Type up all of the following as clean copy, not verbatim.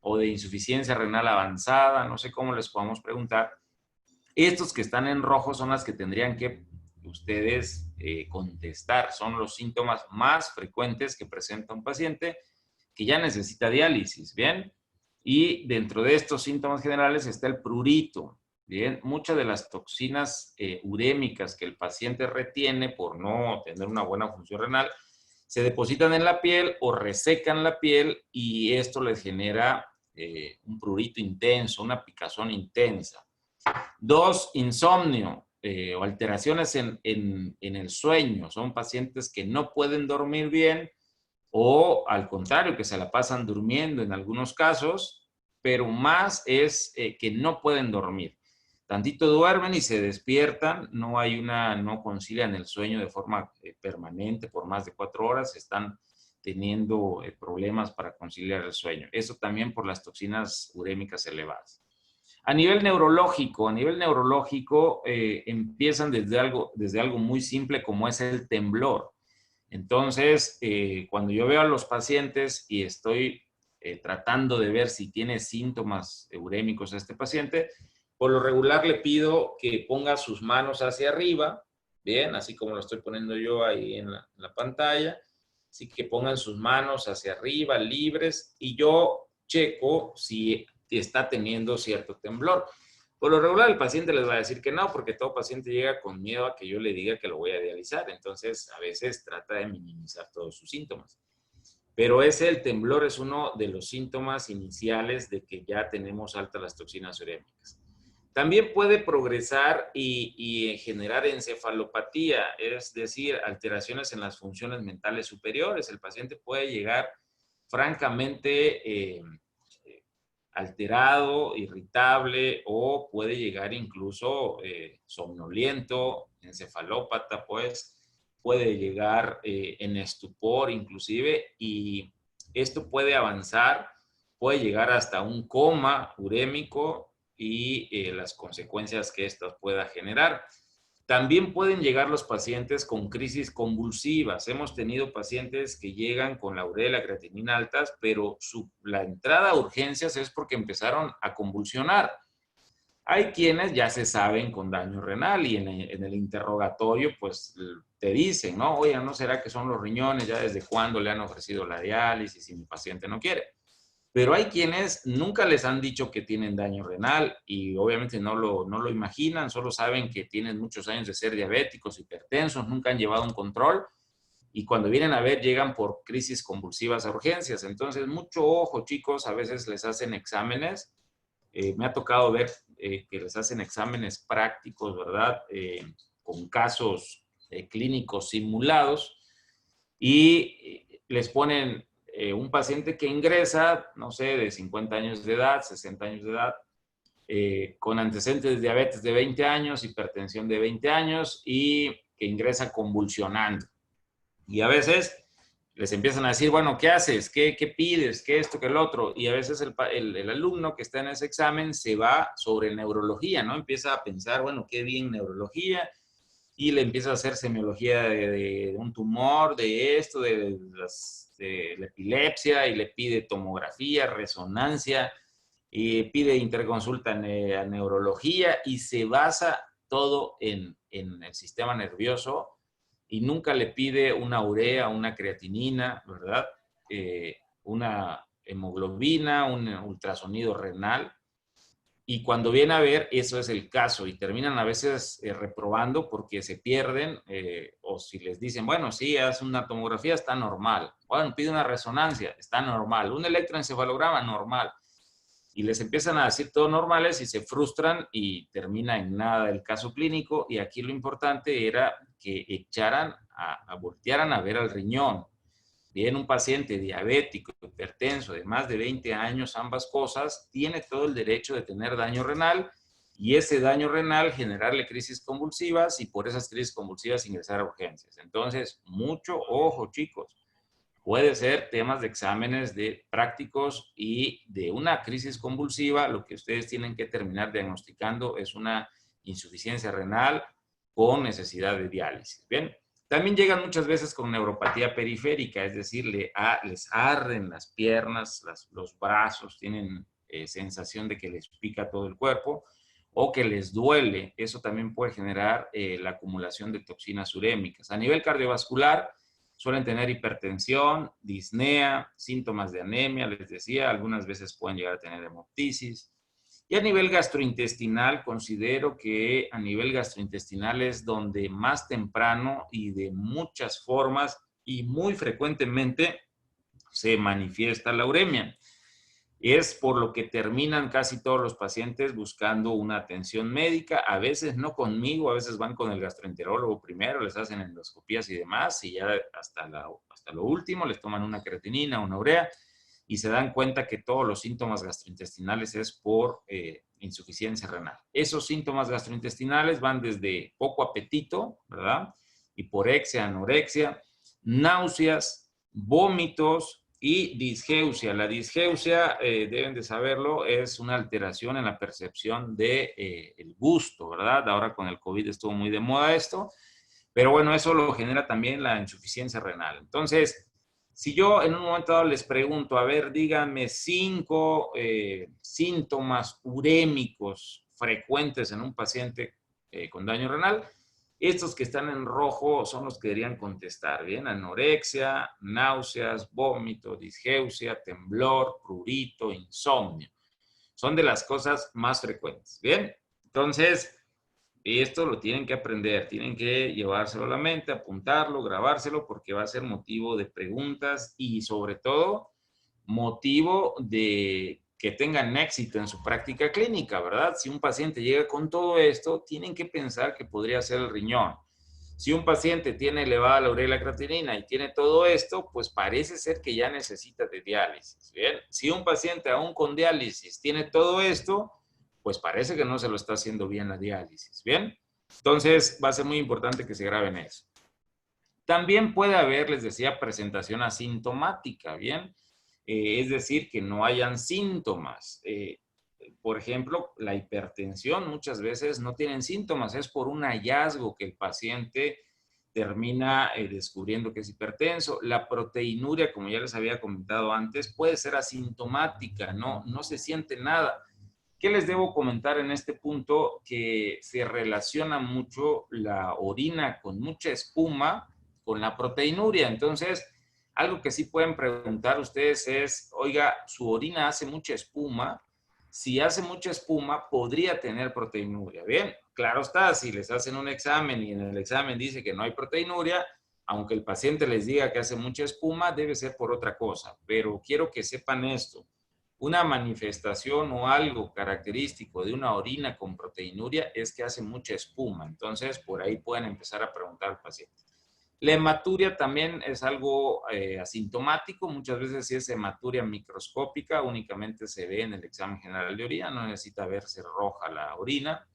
o de insuficiencia renal avanzada, no sé cómo les podamos preguntar. Estos que están en rojo son las que tendrían que ustedes contestar. Son los síntomas más frecuentes que presenta un paciente que ya necesita diálisis, ¿bien? Y dentro de estos síntomas generales está el prurito, ¿bien? Muchas de las toxinas urémicas que el paciente retiene por no tener una buena función renal se depositan en la piel o resecan la piel y esto les genera un prurito intenso, una picazón intensa. 2, insomnio o alteraciones en el sueño. Son pacientes que no pueden dormir bien o al contrario, que se la pasan durmiendo en algunos casos, pero más es que no pueden dormir. Tantito duermen y se despiertan, no concilian el sueño de forma permanente por más de 4 horas, están teniendo problemas para conciliar el sueño. Eso también por las toxinas urémicas elevadas. A nivel neurológico, empiezan desde algo muy simple como es el temblor. Entonces, cuando yo veo a los pacientes y estoy tratando de ver si tiene síntomas urémicos a este paciente, por lo regular le pido que ponga sus manos hacia arriba, bien, así como lo estoy poniendo yo ahí en la pantalla, así que pongan sus manos hacia arriba, libres, y yo checo si está teniendo cierto temblor. Por lo regular, el paciente les va a decir que no, porque todo paciente llega con miedo a que yo le diga que lo voy a dializar. Entonces, a veces trata de minimizar todos sus síntomas. Pero el temblor es uno de los síntomas iniciales de que ya tenemos altas las toxinas urémicas. También puede progresar y generar encefalopatía, es decir, alteraciones en las funciones mentales superiores. El paciente puede llegar francamente alterado, irritable o puede llegar incluso somnoliento, encefalópata, pues puede llegar en estupor inclusive y esto puede avanzar, puede llegar hasta un coma urémico y las consecuencias que esto pueda generar. También pueden llegar los pacientes con crisis convulsivas. Hemos tenido pacientes que llegan con la urea y la creatinina altas, pero la entrada a urgencias es porque empezaron a convulsionar. Hay quienes ya se saben con daño renal y en el interrogatorio pues te dicen, ¿no? Oye, ¿no será que son los riñones? ¿Ya desde cuándo le han ofrecido la diálisis y mi paciente no quiere? Pero hay quienes nunca les han dicho que tienen daño renal y obviamente no lo imaginan, solo saben que tienen muchos años de ser diabéticos, hipertensos, nunca han llevado un control y cuando vienen a ver llegan por crisis convulsivas a urgencias. Entonces, mucho ojo, chicos, a veces les hacen exámenes. Me ha tocado ver que les hacen exámenes prácticos, ¿verdad? Con casos clínicos simulados y les ponen un paciente que ingresa, no sé, de 50 años de edad, 60 años de edad, con antecedentes de diabetes de 20 años, hipertensión de 20 años y que ingresa convulsionando. Y a veces les empiezan a decir, bueno, ¿qué haces? ¿Qué pides? ¿Qué esto? ¿Qué el otro? Y a veces el alumno que está en ese examen se va sobre neurología, ¿no? Empieza a pensar, bueno, qué bien neurología, y le empieza a hacer semiología de un tumor, de esto, de la epilepsia, y le pide tomografía, resonancia, y pide interconsulta a neurología, y se basa todo en el sistema nervioso, y nunca le pide una urea, una creatinina, ¿verdad? Una hemoglobina, un ultrasonido renal. Y cuando viene a ver, eso es el caso y terminan a veces reprobando porque se pierden o si les dicen, bueno, sí, haz una tomografía, está normal. Bueno, pide una resonancia, está normal. Un electroencefalograma, normal. Y les empiezan a decir todo normales y se frustran y termina en nada el caso clínico. Y aquí lo importante era que voltearan a ver al riñón. Bien, un paciente diabético, hipertenso, de más de 20 años, ambas cosas, tiene todo el derecho de tener daño renal y ese daño renal generarle crisis convulsivas y por esas crisis convulsivas ingresar a urgencias. Entonces, mucho ojo, chicos. Puede ser temas de exámenes de prácticos y de una crisis convulsiva. Lo que ustedes tienen que terminar diagnosticando es una insuficiencia renal con necesidad de diálisis. Bien. También llegan muchas veces con neuropatía periférica, es decir, les arden las piernas, los brazos, tienen sensación de que les pica todo el cuerpo o que les duele. Eso también puede generar la acumulación de toxinas urémicas. A nivel cardiovascular, suelen tener hipertensión, disnea, síntomas de anemia, les decía, algunas veces pueden llegar a tener hemoptisis. Y a nivel gastrointestinal, considero que a nivel gastrointestinal es donde más temprano y de muchas formas y muy frecuentemente se manifiesta la uremia. Es por lo que terminan casi todos los pacientes buscando una atención médica, a veces no conmigo, a veces van con el gastroenterólogo primero, les hacen endoscopías y demás, y ya hasta lo último les toman una creatinina, una urea, y se dan cuenta que todos los síntomas gastrointestinales es por insuficiencia renal. Esos síntomas gastrointestinales van desde poco apetito, ¿verdad? Hiporexia, anorexia, náuseas, vómitos y disgeusia. La disgeusia, deben de saberlo, es una alteración en la percepción del el gusto, ¿verdad? Ahora con el COVID estuvo muy de moda esto, pero bueno, eso lo genera también la insuficiencia renal. Entonces, si yo en un momento dado les pregunto, a ver, díganme 5 síntomas urémicos frecuentes en un paciente con daño renal, estos que están en rojo son los que deberían contestar, ¿bien? Anorexia, náuseas, vómito, disgeusia, temblor, prurito, insomnio. Son de las cosas más frecuentes, ¿bien? Entonces, esto lo tienen que aprender, tienen que llevárselo a la mente, apuntarlo, grabárselo, porque va a ser motivo de preguntas y sobre todo motivo de que tengan éxito en su práctica clínica, ¿verdad? Si un paciente llega con todo esto, tienen que pensar que podría ser el riñón. Si un paciente tiene elevada la urea y la creatinina y tiene todo esto, pues parece ser que ya necesita de diálisis, ¿bien? Si un paciente aún con diálisis tiene todo esto, pues parece que no se lo está haciendo bien la diálisis, ¿bien? Entonces, va a ser muy importante que se graben eso. También puede haber, les decía, presentación asintomática, ¿bien? Es decir, que no hayan síntomas. Por ejemplo, la hipertensión muchas veces no tienen síntomas, es por un hallazgo que el paciente termina descubriendo que es hipertenso. La proteinuria, como ya les había comentado antes, puede ser asintomática, no se siente nada. ¿Qué les debo comentar en este punto? Que se relaciona mucho la orina con mucha espuma con la proteinuria. Entonces, algo que sí pueden preguntar ustedes es, oiga, su orina hace mucha espuma. Si hace mucha espuma, podría tener proteinuria. Bien, claro está, si les hacen un examen y en el examen dice que no hay proteinuria, aunque el paciente les diga que hace mucha espuma, debe ser por otra cosa. Pero quiero que sepan esto. Una manifestación o algo característico de una orina con proteinuria es que hace mucha espuma. Entonces, por ahí pueden empezar a preguntar al paciente. La hematuria también es algo asintomático. Muchas veces si es hematuria microscópica, únicamente se ve en el examen general de orina, no necesita verse roja la orina.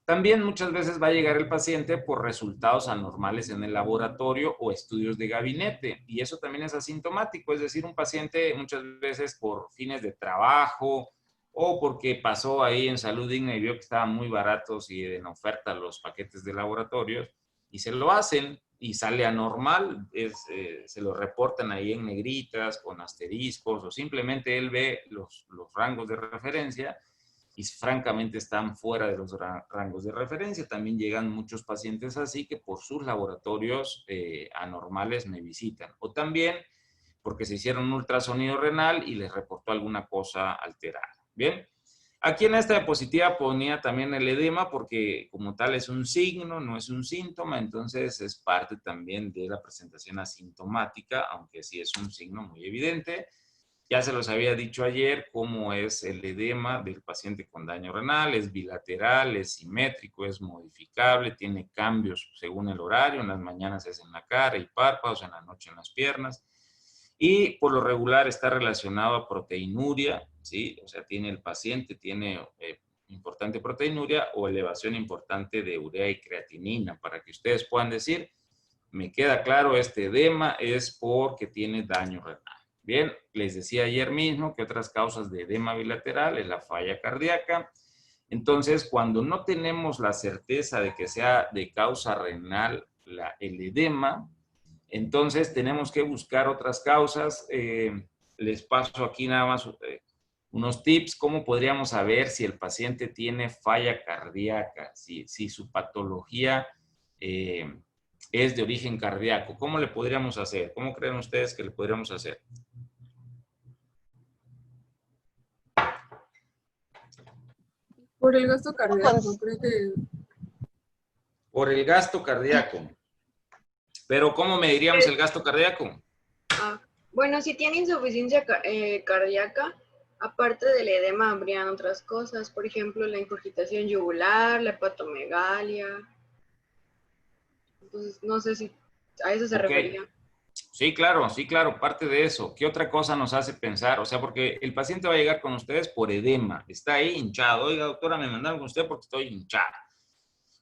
También muchas veces va a llegar el paciente por resultados anormales en el laboratorio o estudios de gabinete, y eso también es asintomático, es decir, un paciente muchas veces por fines de trabajo o porque pasó ahí en Salud Digna y vio que estaban muy baratos y en oferta los paquetes de laboratorios, y se lo hacen y sale anormal, se lo reportan ahí en negritas, con asteriscos, o simplemente él ve los rangos de referencia y francamente están fuera de los rangos de referencia. También llegan muchos pacientes así que por sus laboratorios anormales me visitan. O también porque se hicieron un ultrasonido renal y les reportó alguna cosa alterada. Bien, aquí en esta diapositiva ponía también el edema porque como tal es un signo, no es un síntoma, entonces es parte también de la presentación asintomática, aunque sí es un signo muy evidente. Ya se los había dicho ayer cómo es el edema del paciente con daño renal, es bilateral, es simétrico, es modificable, tiene cambios según el horario, en las mañanas es en la cara y párpados, en la noche en las piernas, y por lo regular está relacionado a proteinuria, ¿sí? O sea, el paciente tiene importante proteinuria o elevación importante de urea y creatinina, para que ustedes puedan decir, me queda claro, este edema es porque tiene daño renal. Bien, les decía ayer mismo que otras causas de edema bilateral es la falla cardíaca. Entonces, cuando no tenemos la certeza de que sea de causa renal el edema. Entonces tenemos que buscar otras causas. Les paso aquí nada más unos tips. ¿Cómo podríamos saber si el paciente tiene falla cardíaca? Si su patología es de origen cardíaco. ¿Cómo le podríamos hacer? ¿Cómo creen ustedes que le podríamos hacer? Por el gasto cardíaco, creo que... Por el gasto cardíaco. Pero ¿cómo mediríamos el gasto cardíaco? Bueno, si tiene insuficiencia cardíaca, aparte del edema, habrían otras cosas. Por ejemplo, la ingurgitación yugular, la hepatomegalia. Entonces, no sé si a eso se refería. Sí, claro, parte de eso. ¿Qué otra cosa nos hace pensar? O sea, porque el paciente va a llegar con ustedes por edema. Está ahí hinchado. Oiga, doctora, me mandaron con usted porque estoy hinchado.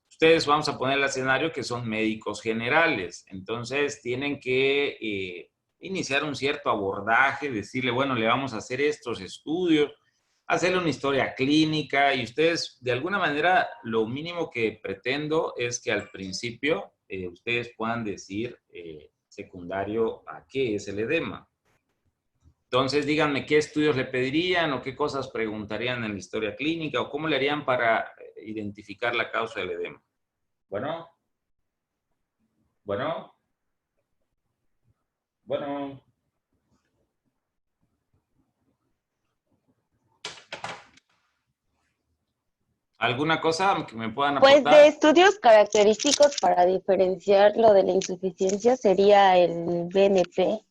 Ustedes vamos a poner el escenario que son médicos generales. Entonces, tienen que iniciar un cierto abordaje, decirle, bueno, le vamos a hacer estos estudios, hacerle una historia clínica y ustedes, de alguna manera, lo mínimo que pretendo es que al principio ustedes puedan decir secundario a qué es el edema. Entonces, díganme qué estudios le pedirían o qué cosas preguntarían en la historia clínica o cómo le harían para identificar la causa del edema. Bueno. ¿Alguna cosa que me puedan aportar? Pues de estudios característicos para diferenciar lo de la insuficiencia sería el BNP.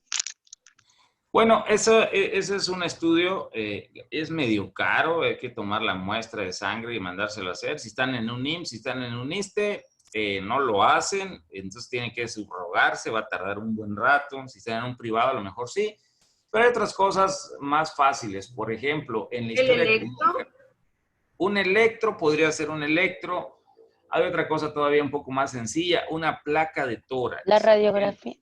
Bueno, eso es un estudio, es medio caro, hay que tomar la muestra de sangre y mandárselo a hacer. Si están en un IMSS, si están en un ISSSTE, no lo hacen, entonces tienen que subrogarse, va a tardar un buen rato. Si están en un privado, a lo mejor sí, pero hay otras cosas más fáciles. Por ejemplo, en la historia clínica, un electro podría ser un electro. Hay otra cosa todavía un poco más sencilla, una placa de tórax. La radiografía.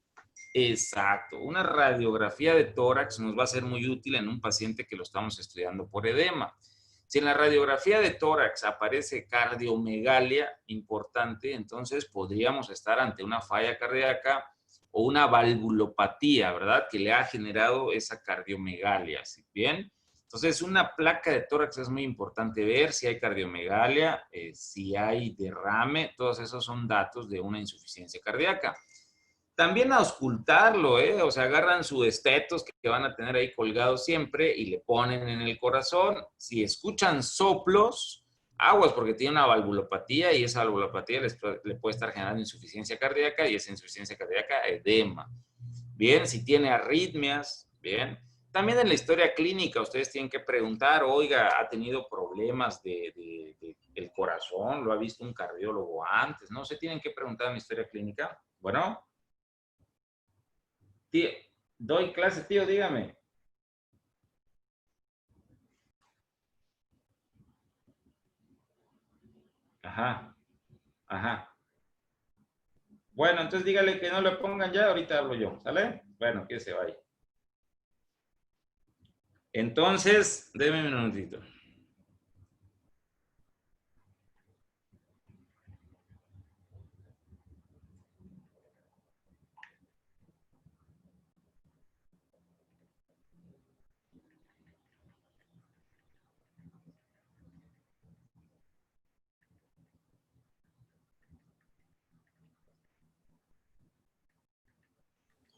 Exacto. Una radiografía de tórax nos va a ser muy útil en un paciente que lo estamos estudiando por edema. Si en la radiografía de tórax aparece cardiomegalia importante, entonces podríamos estar ante una falla cardíaca o una valvulopatía, ¿verdad? Que le ha generado esa cardiomegalia, ¿sí? Bien. Entonces, una placa de tórax es muy importante ver si hay cardiomegalia, si hay derrame, todos esos son datos de una insuficiencia cardíaca. También auscultarlo, o sea, agarran su estetos que van a tener ahí colgados siempre y le ponen en el corazón. Si escuchan soplos, aguas porque tiene una valvulopatía y esa valvulopatía le puede estar generando insuficiencia cardíaca y esa insuficiencia cardíaca, edema. Bien, si tiene arritmias, bien. También en la historia clínica ustedes tienen que preguntar, oiga, ¿ha tenido problemas del corazón? ¿Lo ha visto un cardiólogo antes? No sé, tienen que preguntar en la historia clínica. Bueno. Tío, doy clase, tío, dígame. Ajá. Bueno, entonces dígale que no le pongan ya, ahorita hablo yo, ¿sale? Bueno, que se vaya. Entonces, déme un minutito.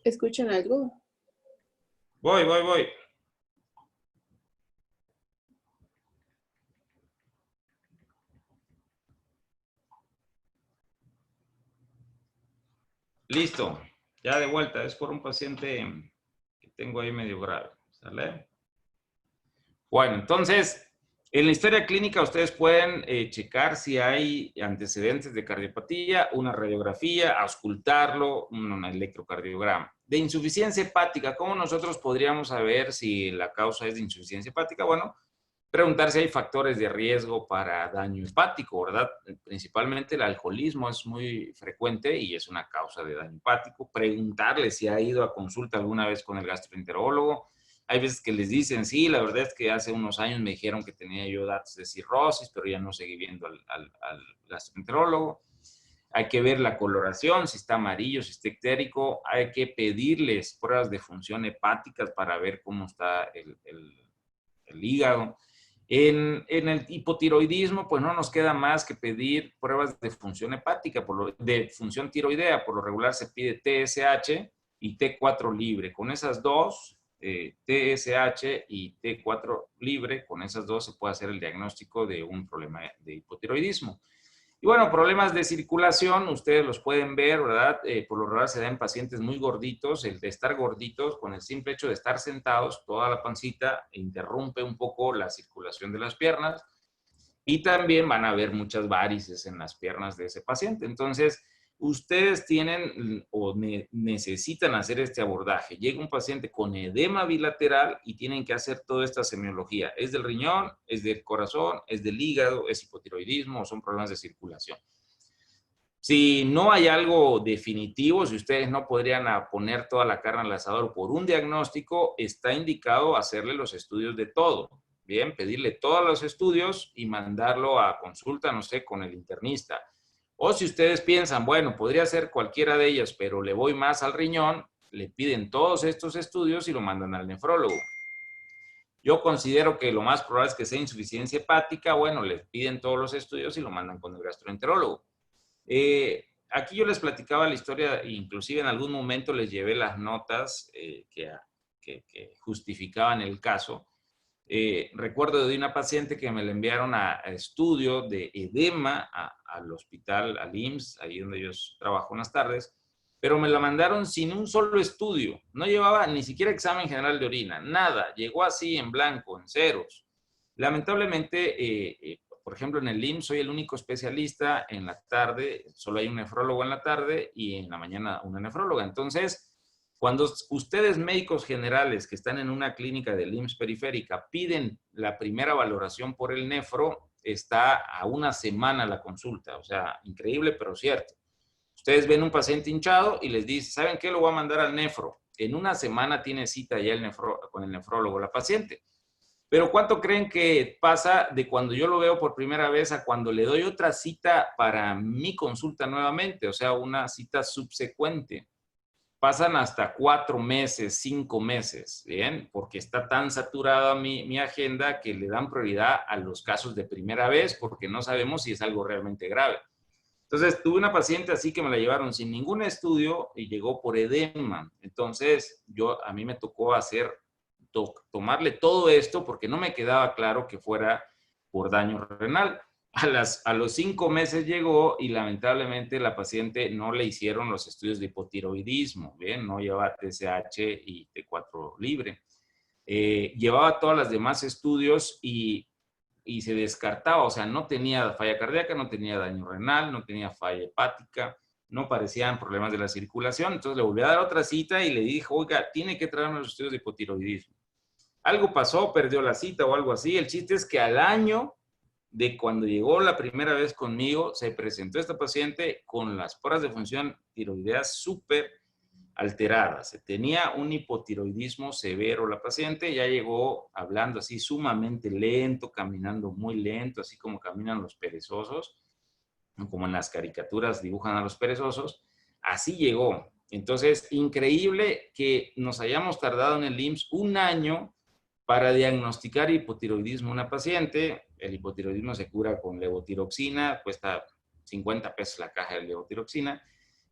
¿Escuchan algo? Voy. Listo. Ya de vuelta. Es por un paciente que tengo ahí medio grave. ¿Sale? Bueno, entonces, en la historia clínica ustedes pueden checar si hay antecedentes de cardiopatía, una radiografía, auscultarlo, un electrocardiograma. De insuficiencia hepática, ¿cómo nosotros podríamos saber si la causa es de insuficiencia hepática? Bueno, preguntar si hay factores de riesgo para daño hepático, ¿verdad? Principalmente el alcoholismo es muy frecuente y es una causa de daño hepático. Preguntarle si ha ido a consulta alguna vez con el gastroenterólogo. Hay veces que les dicen, sí, la verdad es que hace unos años me dijeron que tenía yo datos de cirrosis, pero ya no seguí viendo al gastroenterólogo. Hay que ver la coloración, si está amarillo, si está ictérico. Hay que pedirles pruebas de función hepáticas para ver cómo está el hígado. En el hipotiroidismo, pues no nos queda más que pedir pruebas de función hepática, de función tiroidea. Por lo regular se pide TSH y T4 libre. Con esas dos, TSH y T4 libre, con esas dos se puede hacer el diagnóstico de un problema de hipotiroidismo. Y bueno, problemas de circulación, ustedes los pueden ver, ¿verdad? Por lo regular se da en pacientes muy gorditos. El de estar gorditos, con el simple hecho de estar sentados, toda la pancita interrumpe un poco la circulación de las piernas. Y también van a haber muchas varices en las piernas de ese paciente. Entonces, ustedes tienen o necesitan hacer este abordaje. Llega un paciente con edema bilateral y tienen que hacer toda esta semiología. ¿Es del riñón? ¿Es del corazón? ¿Es del hígado? ¿Es hipotiroidismo? ¿O son problemas de circulación? Si no hay algo definitivo, si ustedes no podrían poner toda la carne al asador por un diagnóstico, está indicado hacerle los estudios de todo. Bien, pedirle todos los estudios y mandarlo a consulta, no sé, con el internista. O si ustedes piensan, bueno, podría ser cualquiera de ellas, pero le voy más al riñón, le piden todos estos estudios y lo mandan al nefrólogo. Yo considero que lo más probable es que sea insuficiencia hepática. Bueno, les piden todos los estudios y lo mandan con el gastroenterólogo. Aquí yo les platicaba la historia, inclusive en algún momento les llevé las notas que justificaban el caso. Recuerdo de una paciente que me la enviaron a estudio de edema al hospital, al IMSS, ahí donde yo trabajo en las tardes, pero me la mandaron sin un solo estudio. No llevaba ni siquiera examen general de orina, nada. Llegó así en blanco, en ceros. Lamentablemente, por ejemplo, en el IMSS soy el único especialista. En la tarde solo hay un nefrólogo en la tarde y en la mañana una nefróloga. Entonces, cuando ustedes, médicos generales que están en una clínica del IMSS periférica, piden la primera valoración por el nefro, está a una semana la consulta. O sea, increíble, pero cierto. Ustedes ven un paciente hinchado y les dicen, ¿saben qué? Lo voy a mandar al nefro. En una semana tiene cita ya con el nefrólogo la paciente. Pero ¿cuánto creen que pasa de cuando yo lo veo por primera vez a cuando le doy otra cita para mi consulta nuevamente? O sea, una cita subsecuente. Pasan hasta 4 meses, 5 meses, ¿bien? Porque está tan saturada mi agenda que le dan prioridad a los casos de primera vez porque no sabemos si es algo realmente grave. Entonces, tuve una paciente así que me la llevaron sin ningún estudio y llegó por edema. Entonces, a mí me tocó tomarle todo esto porque no me quedaba claro que fuera por daño renal. A los 5 meses llegó y lamentablemente la paciente no le hicieron los estudios de hipotiroidismo, ¿bien? No llevaba TSH y T4 libre. Llevaba todas las demás estudios y se descartaba, o sea, no tenía falla cardíaca, no tenía daño renal, no tenía falla hepática, no parecían problemas de la circulación. Entonces le volví a dar otra cita y le dijo, oiga, tiene que traerme los estudios de hipotiroidismo. Algo pasó, perdió la cita o algo así. El chiste es que al año de cuando llegó la primera vez conmigo, se presentó esta paciente con las pruebas de función tiroidea súper alteradas. Tenía un hipotiroidismo severo la paciente, ya llegó hablando así sumamente lento, caminando muy lento, así como caminan los perezosos, como en las caricaturas dibujan a los perezosos. Así llegó. Entonces, increíble que nos hayamos tardado en el IMSS 1 año para diagnosticar hipotiroidismo en una paciente. El hipotiroidismo se cura con levotiroxina, cuesta 50 pesos la caja de levotiroxina.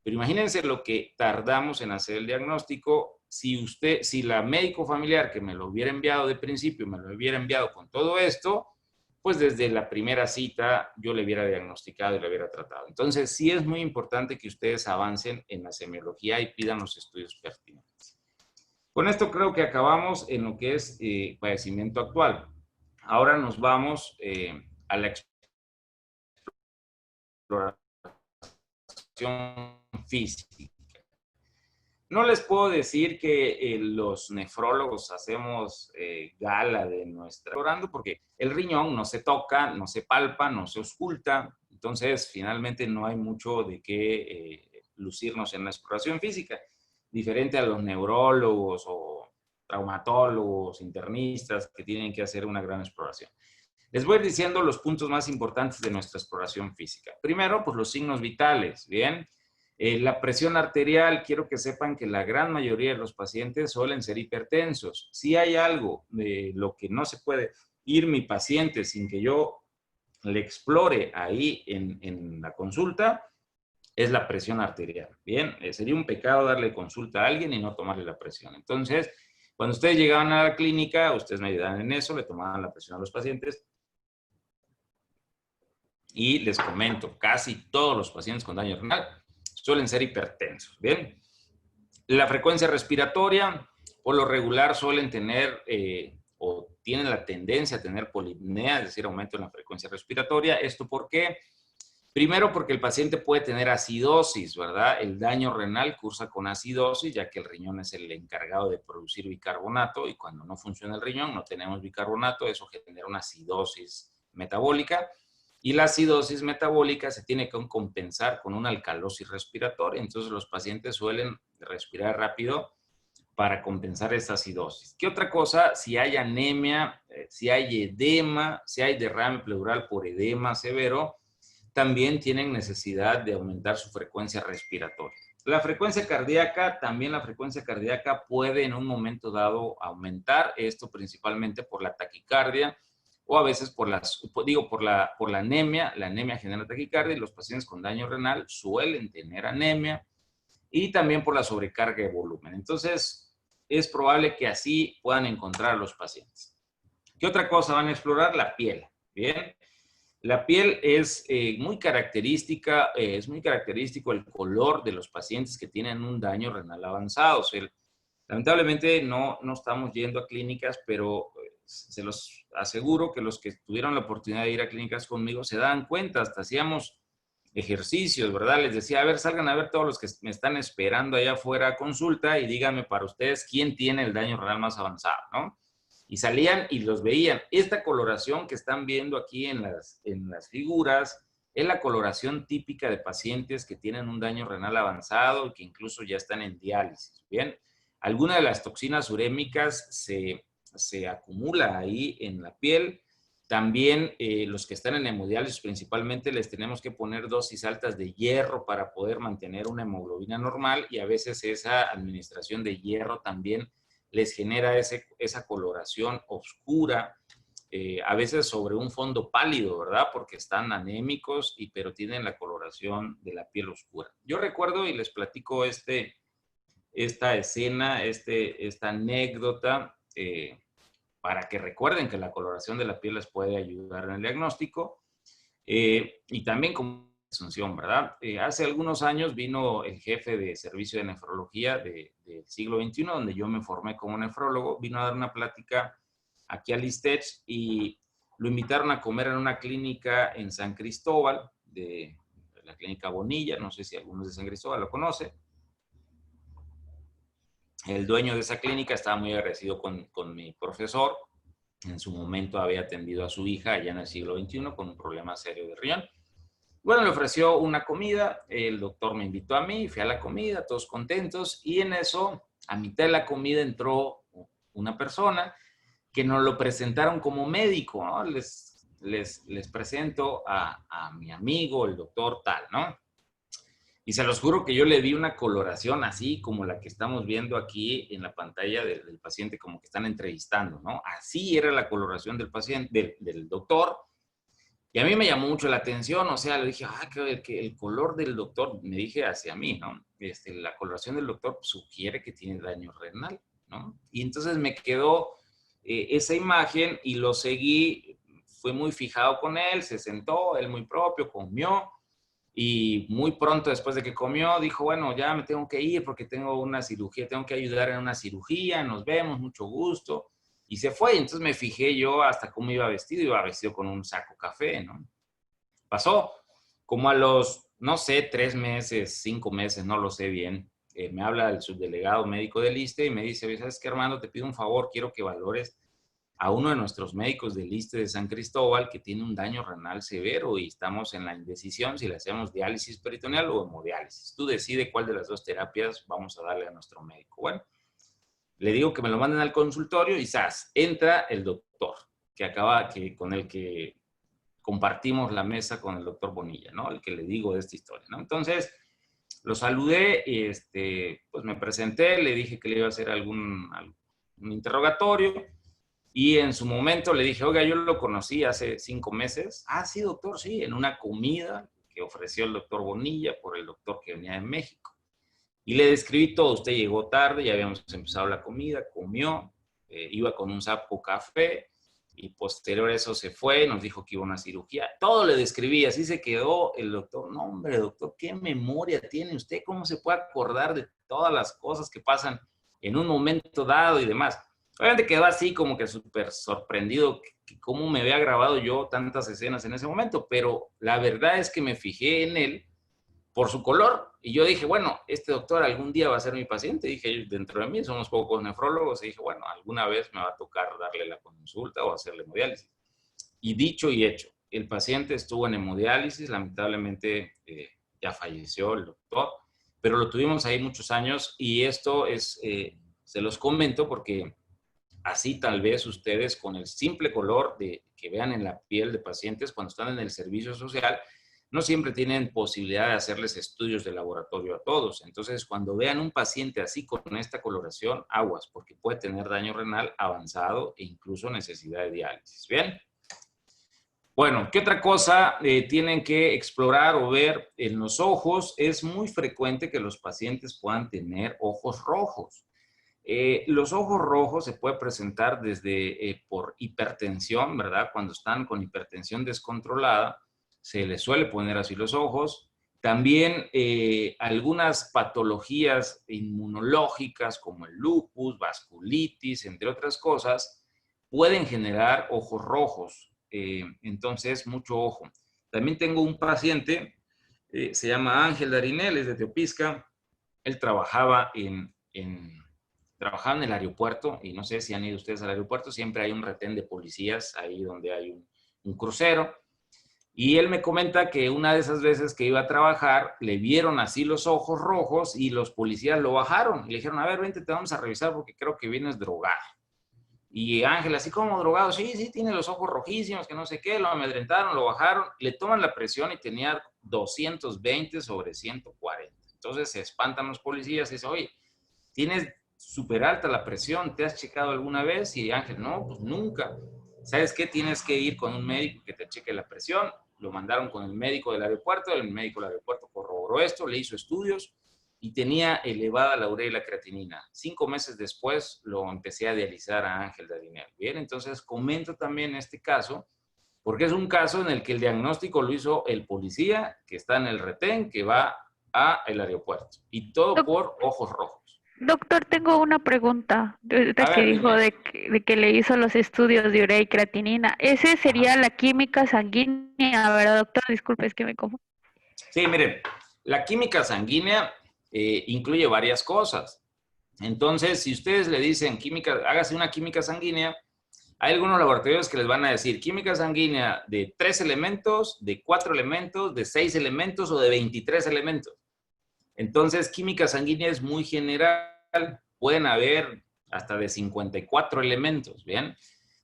Pero imagínense lo que tardamos en hacer el diagnóstico. Si la médico familiar que me lo hubiera enviado de principio, me lo hubiera enviado con todo esto, pues desde la primera cita yo le hubiera diagnosticado y le hubiera tratado. Entonces, sí es muy importante que ustedes avancen en la semiología y pidan los estudios pertinentes. Con esto creo que acabamos en lo que es padecimiento actual. Ahora nos vamos a la exploración física. No les puedo decir que los nefrólogos hacemos gala de nuestra explorando porque el riñón no se toca, no se palpa, no se ausculta. Entonces, finalmente no hay mucho de qué lucirnos en la exploración física. Diferente a los neurólogos o traumatólogos, internistas, que tienen que hacer una gran exploración. Les voy a ir diciendo los puntos más importantes de nuestra exploración física. Primero, pues los signos vitales, ¿bien? La presión arterial, quiero que sepan que la gran mayoría de los pacientes suelen ser hipertensos. Si hay algo de lo que no se puede ir mi paciente sin que yo le explore ahí en la consulta, es la presión arterial. Bien, sería un pecado darle consulta a alguien y no tomarle la presión. Entonces, cuando ustedes llegaban a la clínica, ustedes me ayudaban en eso, le tomaban la presión a los pacientes. Y les comento, casi todos los pacientes con daño renal suelen ser hipertensos. Bien, la frecuencia respiratoria, por lo regular, suelen tener o tienen la tendencia a tener polipnea, es decir, aumento en la frecuencia respiratoria. ¿Esto por qué? Primero, porque el paciente puede tener acidosis, ¿verdad? El daño renal cursa con acidosis, ya que el riñón es el encargado de producir bicarbonato y cuando no funciona el riñón, no tenemos bicarbonato, eso genera una acidosis metabólica. Y la acidosis metabólica se tiene que compensar con una alcalosis respiratoria. Entonces, los pacientes suelen respirar rápido para compensar esta acidosis. ¿Qué otra cosa? Si hay anemia, si hay edema, si hay derrame pleural por edema severo, también tienen necesidad de aumentar su frecuencia respiratoria. La frecuencia cardíaca, también la frecuencia cardíaca puede en un momento dado aumentar, esto principalmente por la taquicardia, o a veces por la anemia. La anemia genera taquicardia y los pacientes con daño renal suelen tener anemia y también por la sobrecarga de volumen. Entonces, es probable que así puedan encontrar a los pacientes. ¿Qué otra cosa van a explorar? La piel. Bien. La piel es muy característica, es muy característico el color de los pacientes que tienen un daño renal avanzado. O sea, lamentablemente no estamos yendo a clínicas, pero se los aseguro que los que tuvieron la oportunidad de ir a clínicas conmigo se dan cuenta, hasta hacíamos ejercicios, ¿verdad? Les decía, a ver, salgan a ver todos los que me están esperando allá afuera a consulta y díganme para ustedes quién tiene el daño renal más avanzado, ¿no? Y salían y los veían. Esta coloración que están viendo aquí en las figuras es la coloración típica de pacientes que tienen un daño renal avanzado y que incluso ya están en diálisis, ¿bien? Alguna de las toxinas urémicas se acumula ahí en la piel. También los que están en hemodiálisis principalmente les tenemos que poner dosis altas de hierro para poder mantener una hemoglobina normal y a veces esa administración de hierro también les genera esa coloración oscura, a veces sobre un fondo pálido, ¿verdad? Porque están anémicos, pero tienen la coloración de la piel oscura. Yo recuerdo y les platico esta escena, esta anécdota, para que recuerden que la coloración de la piel les puede ayudar en el diagnóstico y también como función, ¿verdad? Hace algunos años vino el jefe de servicio de nefrología del siglo XXI, donde yo me formé como nefrólogo, vino a dar una plática aquí al ISTECH y lo invitaron a comer en una clínica en San Cristóbal, de la clínica Bonilla, no sé si algunos de San Cristóbal lo conocen. El dueño de esa clínica estaba muy agradecido con mi profesor. En su momento había atendido a su hija allá en el siglo XXI con un problema serio de riñón. Bueno, le ofreció una comida, el doctor me invitó a mí, fui a la comida, todos contentos, y en eso, a mitad de la comida entró una persona que nos lo presentaron como médico, ¿no? Les presento a mi amigo, el doctor tal, ¿no? Y se los juro que yo le vi una coloración así como la que estamos viendo aquí en la pantalla del paciente, como que están entrevistando, ¿no? Así era la coloración del paciente, del doctor. Y a mí me llamó mucho la atención, o sea, le dije, que el color del doctor, me dije hacia mí, ¿no? La coloración del doctor sugiere que tiene daño renal, ¿no? Y entonces me quedó esa imagen y lo seguí, fui muy fijado con él, se sentó, él muy propio, comió. Y muy pronto después de que comió, dijo, bueno, ya me tengo que ir porque tengo una cirugía, tengo que ayudar en una cirugía, nos vemos, mucho gusto. Y se fue, y entonces me fijé yo hasta cómo iba vestido con un saco café, ¿no? Pasó como a los, no sé, 3 meses, 5 meses, no lo sé bien. Me habla el subdelegado médico del ISSSTE y me dice, ¿sabes qué, Armando? Te pido un favor, quiero que valores a uno de nuestros médicos del ISSSTE de San Cristóbal que tiene un daño renal severo y estamos en la indecisión si le hacemos diálisis peritoneal o hemodiálisis. Tú decide cuál de las dos terapias vamos a darle a nuestro médico. Bueno, le digo que me lo manden al consultorio y ¡zas! Entra el doctor, ¿ok? con el que compartimos la mesa con el doctor Bonilla, ¿no? El que le digo de esta historia, ¿no? Entonces, lo saludé y pues me presenté, le dije que le iba a hacer un interrogatorio y en su momento le dije, oiga, yo lo conocí hace 5 meses. Ah, sí, doctor, sí, en una comida que ofreció el doctor Bonilla por el doctor que venía de México. Y le describí todo, usted llegó tarde, ya habíamos empezado la comida, comió, iba con un sapo café, y posterior a eso se fue, nos dijo que iba a una cirugía. Todo le describí, así se quedó el doctor. No, hombre, doctor, ¿qué memoria tiene usted? ¿Cómo se puede acordar de todas las cosas que pasan en un momento dado y demás? Obviamente quedó así como que súper sorprendido que cómo me había grabado yo tantas escenas en ese momento, pero la verdad es que me fijé en él por su color. Y yo dije, bueno, este doctor algún día va a ser mi paciente. Dije, dentro de mí somos pocos nefrólogos. Y dije, bueno, alguna vez me va a tocar darle la consulta o hacerle hemodiálisis. Y dicho y hecho, el paciente estuvo en hemodiálisis. Lamentablemente ya falleció el doctor, pero lo tuvimos ahí muchos años. Y esto es, se los comento porque así tal vez ustedes con el simple color que vean en la piel de pacientes cuando están en el servicio social, no siempre tienen posibilidad de hacerles estudios de laboratorio a todos. Entonces, cuando vean un paciente así con esta coloración, aguas, porque puede tener daño renal avanzado e incluso necesidad de diálisis. ¿Bien? Bueno, ¿qué otra cosa tienen que explorar o ver en los ojos? Es muy frecuente que los pacientes puedan tener ojos rojos. Los ojos rojos se puede presentar desde por hipertensión, ¿verdad? Cuando están con hipertensión descontrolada, se les suele poner así los ojos. También algunas patologías inmunológicas como el lupus, vasculitis, entre otras cosas, pueden generar ojos rojos. Entonces, mucho ojo. También tengo un paciente, se llama Ángel Darinel, es de Teopisca. Él trabajaba en el aeropuerto, y no sé si han ido ustedes al aeropuerto, siempre hay un retén de policías ahí donde hay un crucero. Y él me comenta que una de esas veces que iba a trabajar, le vieron así los ojos rojos y los policías lo bajaron. Y le dijeron, a ver, vente, te vamos a revisar porque creo que vienes drogado. Y Ángel, así como drogado, sí, tiene los ojos rojísimos, que no sé qué, lo amedrentaron, lo bajaron, le toman la presión y tenía 220 sobre 140. Entonces se espantan los policías y dicen, oye, tienes súper alta la presión, ¿te has checado alguna vez? Y Ángel, no, pues nunca. ¿Sabes qué? Tienes que ir con un médico que te cheque la presión. Lo mandaron con el médico del aeropuerto, el médico del aeropuerto corroboró esto, le hizo estudios y tenía elevada la urea y la creatinina. 5 meses después lo empecé a dializar a Ángel Darinel. Bien, entonces comento también este caso, porque es un caso en el que el diagnóstico lo hizo el policía que está en el retén, que va al aeropuerto. Y todo por ojos rojos. Doctor, tengo una pregunta. Ahorita que ver, dijo de que le hizo los estudios de urea y creatinina. Ese sería la química sanguínea, ¿verdad, doctor? Disculpe, es que me confundo. Sí, miren, la química sanguínea incluye varias cosas. Entonces, si ustedes le dicen hágase una química sanguínea, hay algunos laboratorios que les van a decir química sanguínea de 3 elementos, de 4 elementos, de 6 elementos o de 23 elementos. Entonces, química sanguínea es muy general. Pueden haber hasta de 54 elementos, ¿bien?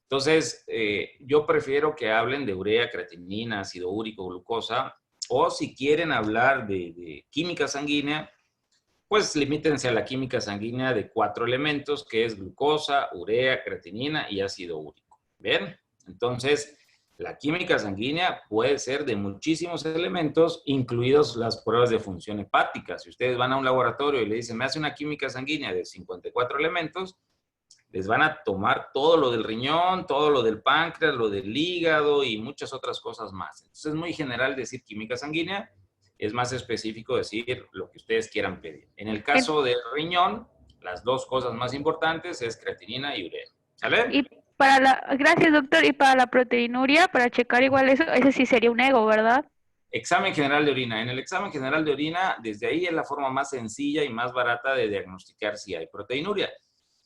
Entonces, yo prefiero que hablen de urea, creatinina, ácido úrico, glucosa, o si quieren hablar de química sanguínea, pues limítense a la química sanguínea de 4 elementos, que es glucosa, urea, creatinina y ácido úrico. ¿Bien? Entonces, la química sanguínea puede ser de muchísimos elementos, incluidos las pruebas de función hepática. Si ustedes van a un laboratorio y le dicen, me hace una química sanguínea de 54 elementos, les van a tomar todo lo del riñón, todo lo del páncreas, lo del hígado y muchas otras cosas más. Entonces, es muy general decir química sanguínea, es más específico decir lo que ustedes quieran pedir. En el caso del riñón, las 2 cosas más importantes es creatinina y urea. ¿Sale? Y gracias, doctor. Y para la proteinuria, para checar igual eso, ese sí sería un ego, ¿verdad? Examen general de orina. En el examen general de orina, desde ahí es la forma más sencilla y más barata de diagnosticar si hay proteinuria.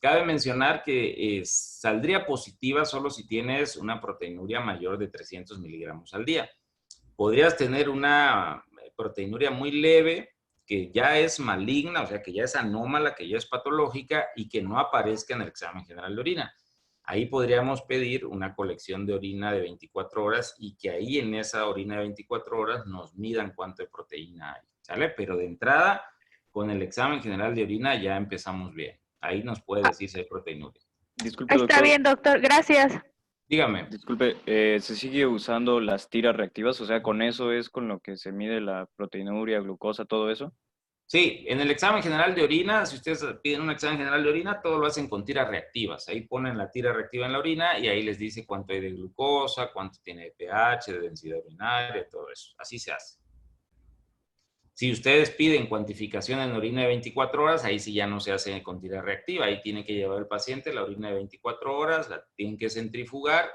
Cabe mencionar que saldría positiva solo si tienes una proteinuria mayor de 300 miligramos al día. Podrías tener una proteinuria muy leve, que ya es maligna, o sea, que ya es anómala, que ya es patológica y que no aparezca en el examen general de orina. ahí podríamos pedir una colección de orina de 24 horas y que ahí en esa orina de 24 horas nos midan cuánto de proteína hay, ¿sale? Pero de entrada, con el examen general de orina ya empezamos bien. Ahí nos puede decir si hay proteinuria. Disculpe, Está doctor. bien, doctor. Gracias. Dígame. Disculpe, ¿se sigue usando las tiras reactivas? O sea, ¿con eso es con lo que se mide la proteinuria, glucosa, todo eso? Sí, en el examen general de orina, si ustedes piden un examen general de orina, todo lo hacen con tiras reactivas. Ahí ponen la tira reactiva en la orina y ahí les dice cuánto hay de glucosa, cuánto tiene de pH, de densidad urinaria, todo eso. Así se hace. Si ustedes piden cuantificación en orina de 24 horas, ahí sí ya no se hace con tira reactiva. Ahí tiene que llevar el paciente la orina de 24 horas, la tienen que centrifugar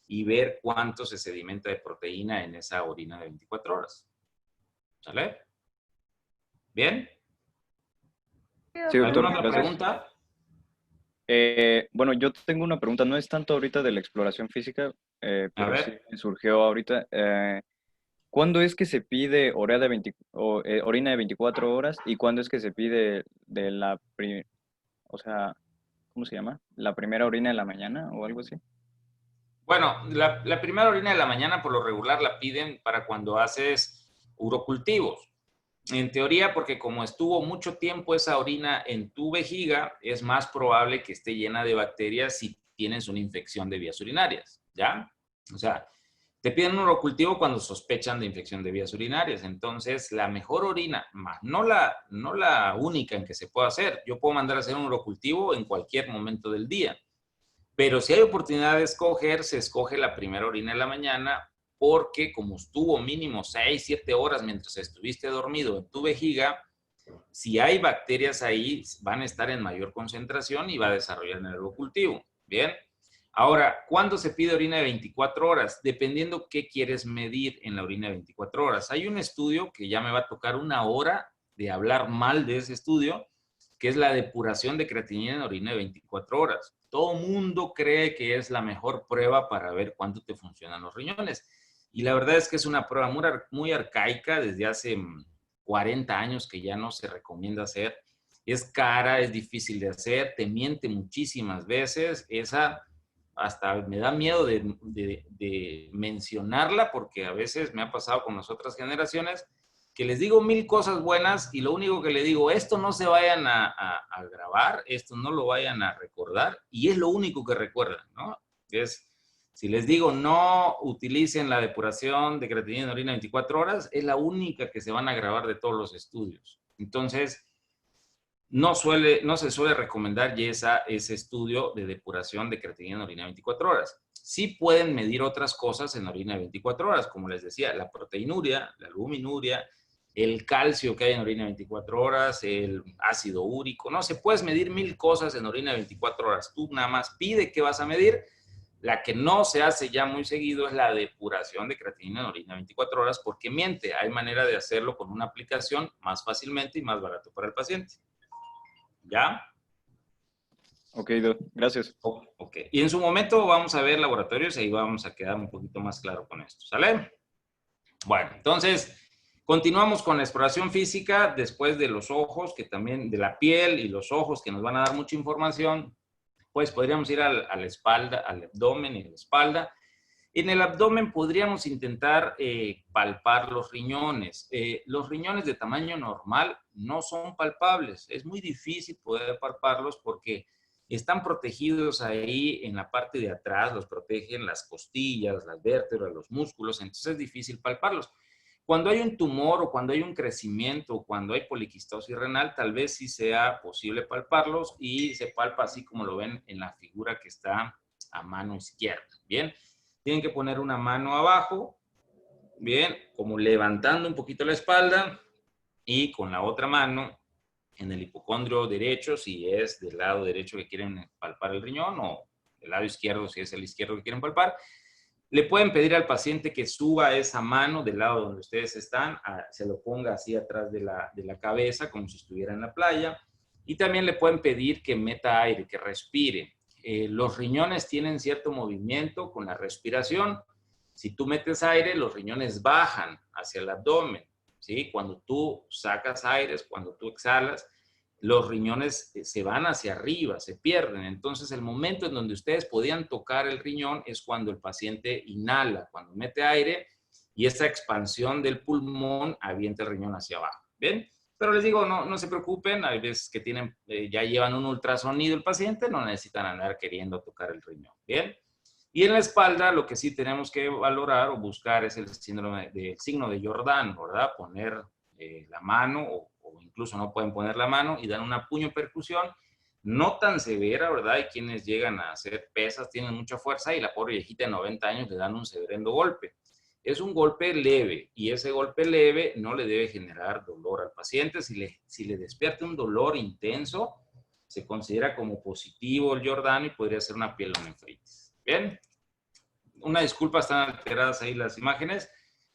y ver cuánto se sedimenta de proteína en esa orina de 24 horas. ¿Sale? ¿Bien? Sí, doctor, ¿Alguna otra gracias. pregunta? Bueno, yo tengo una pregunta, no es tanto ahorita de la exploración física, pero ver. sí me surgió ahorita. ¿Cuándo es que se pide orina de 24 horas y cuándo es que se pide de o sea, ¿cómo se llama? ¿La primera orina de la mañana o algo así? Bueno, la primera orina de la mañana por lo regular la piden para cuando haces urocultivos. En teoría, porque como estuvo mucho tiempo esa orina en tu vejiga, es más probable que esté llena de bacterias si tienes una infección de vías urinarias, ¿ya? O sea, te piden un urocultivo cuando sospechan de infección de vías urinarias. Entonces, la mejor orina, más no la única en que se puede hacer. Yo puedo mandar a hacer un urocultivo en cualquier momento del día. Pero si hay oportunidad de escoger, se escoge la primera orina de la mañana porque como estuvo mínimo 6, 7 horas mientras estuviste dormido en tu vejiga, si hay bacterias ahí, van a estar en mayor concentración y va a desarrollar en el urocultivo. Bien. Ahora, ¿cuándo se pide orina de 24 horas? Dependiendo qué quieres medir en la orina de 24 horas. Hay un estudio que ya me va a tocar una hora de hablar mal de ese estudio, que es la depuración de creatinina en orina de 24 horas. Todo mundo cree que es la mejor prueba para ver cuánto te funcionan los riñones. Y la verdad es que es una prueba muy arcaica, desde hace 40 años que ya no se recomienda hacer. Es cara, es difícil de hacer, te miente muchísimas veces. Esa hasta me da miedo de mencionarla porque a veces me ha pasado con las otras generaciones que les digo 1000 cosas buenas y lo único que le digo, esto no se vayan a grabar, esto no lo vayan a recordar y es lo único que recuerdan, ¿no? Si les digo no utilicen la depuración de creatinina en orina 24 horas, es la única que se van a grabar de todos los estudios. Entonces, no se suele recomendar ese estudio de depuración de creatinina en orina 24 horas. Sí pueden medir otras cosas en orina de 24 horas, como les decía, la proteinuria, la albuminuria, el calcio que hay en orina 24 horas, el ácido úrico, no, se puedes medir 1000 cosas en orina 24 horas. Tú nada más pide qué vas a medir. La que no se hace ya muy seguido es la depuración de creatinina en orina 24 horas porque miente. Hay manera de hacerlo con una aplicación más fácilmente y más barato para el paciente. ¿Ya? Ok, gracias. Ok. Y en su momento vamos a ver laboratorios y ahí vamos a quedar un poquito más claro con esto. ¿Sale? Bueno, entonces continuamos con la exploración física después de los ojos, que también de la piel y los ojos que nos van a dar mucha información. Pues podríamos ir a la espalda, al abdomen y la espalda. En el abdomen podríamos intentar palpar los riñones. Los riñones de tamaño normal no son palpables. Es muy difícil poder palparlos porque están protegidos ahí en la parte de atrás, los protegen las costillas, las vértebras, los músculos, entonces es difícil palparlos. Cuando hay un tumor o cuando hay un crecimiento o cuando hay poliquistosis renal, tal vez sí sea posible palparlos y se palpa así como lo ven en la figura que está a mano izquierda. Bien, tienen que poner una mano abajo, bien, como levantando un poquito la espalda y con la otra mano en el hipocondrio derecho, si es del lado derecho que quieren palpar el riñón o del lado izquierdo, si es el izquierdo que quieren palpar. Le pueden pedir al paciente que suba esa mano del lado donde ustedes están, se lo ponga así atrás de la cabeza, como si estuviera en la playa. Y también le pueden pedir que meta aire, que respire. Los riñones tienen cierto movimiento con la respiración. Si tú metes aire, los riñones bajan hacia el abdomen, ¿sí? Cuando tú sacas aire, cuando tú exhalas, los riñones se van hacia arriba, se pierden. Entonces, el momento en donde ustedes podían tocar el riñón es cuando el paciente inhala, cuando mete aire y esa expansión del pulmón avienta el riñón hacia abajo. ¿Bien? Pero les digo, no se preocupen, hay veces que tienen, ya llevan un ultrasonido el paciente, no necesitan andar queriendo tocar el riñón. ¿Bien? Y en la espalda lo que sí tenemos que valorar o buscar es el síndrome del signo de Jordan, ¿verdad? Poner la mano o incluso no pueden poner la mano y dan una puño percusión no tan severa, ¿verdad? Hay quienes llegan a hacer pesas, tienen mucha fuerza y la pobre viejita de 90 años le dan un severendo golpe. Es un golpe leve y ese golpe leve no le debe generar dolor al paciente. Si le despierta un dolor intenso, se considera como positivo el Jordan y podría ser una pielonefritis. Bien, una disculpa, están alteradas ahí las imágenes,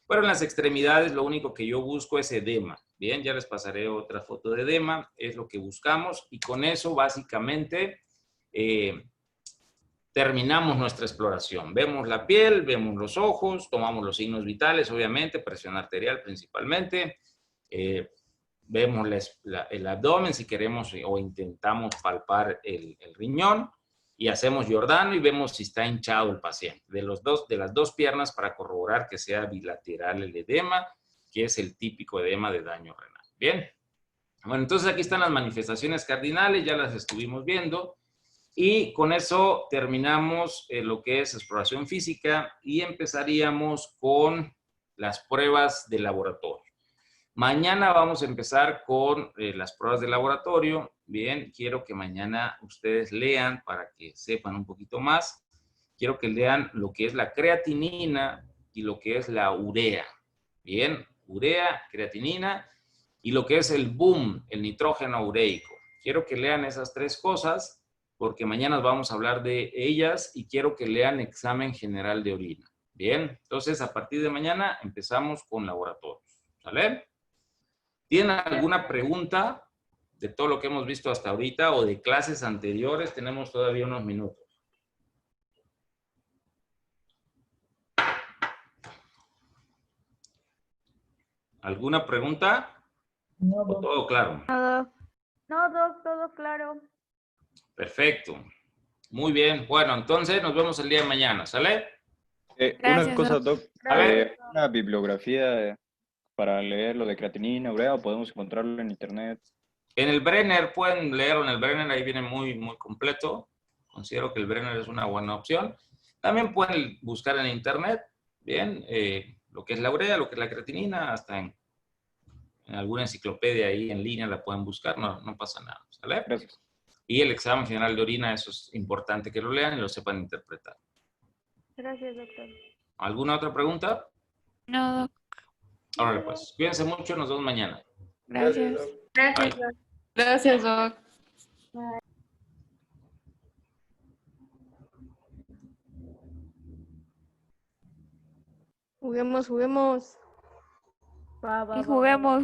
pero en las extremidades lo único que yo busco es edema. Bien, ya les pasaré otra foto de edema, es lo que buscamos y con eso básicamente terminamos nuestra exploración. Vemos la piel, vemos los ojos, tomamos los signos vitales, obviamente, presión arterial principalmente, vemos el abdomen si queremos o intentamos palpar el riñón y hacemos Giordano y vemos si está hinchado el paciente. De las dos piernas para corroborar que sea bilateral el edema, que es el típico edema de daño renal. Bien. Bueno, entonces aquí están las manifestaciones cardinales, ya las estuvimos viendo. Y con eso terminamos lo que es exploración física y empezaríamos con las pruebas de laboratorio. Mañana vamos a empezar con las pruebas de laboratorio. Bien, quiero que mañana ustedes lean para que sepan un poquito más. Quiero que lean lo que es la creatinina y lo que es la urea. Bien, urea, creatinina y lo que es el boom, el nitrógeno ureico. Quiero que lean esas tres cosas porque mañana vamos a hablar de ellas y quiero que lean examen general de orina. Bien, entonces a partir de mañana empezamos con laboratorios. ¿Sale? ¿Tienen alguna pregunta de todo lo que hemos visto hasta ahorita o de clases anteriores? Tenemos todavía unos minutos. ¿Alguna pregunta? No, ¿O todo claro? No, Doc, todo claro. Perfecto. Muy bien. Bueno, entonces nos vemos el día de mañana. ¿Sale? Una Gracias, cosa, Doc. Doc, Gracias. una bibliografía para leer lo de creatinina, urea, o podemos encontrarlo en internet. En el Brenner, pueden leerlo en el Brenner, ahí viene muy completo. Considero que el Brenner es una buena opción. También pueden buscar en internet, bien, lo que es la urea, lo que es la creatinina, hasta en alguna enciclopedia ahí en línea la pueden buscar, no pasa nada, ¿sale? Gracias. Y el examen general de orina, eso es importante que lo lean y lo sepan interpretar. Gracias, doctor. ¿Alguna otra pregunta? No, Doc. Órale, pues, cuídense mucho, nos vemos mañana. Gracias. Gracias. Bye. Gracias, Doc. juguemos. Y juguemos.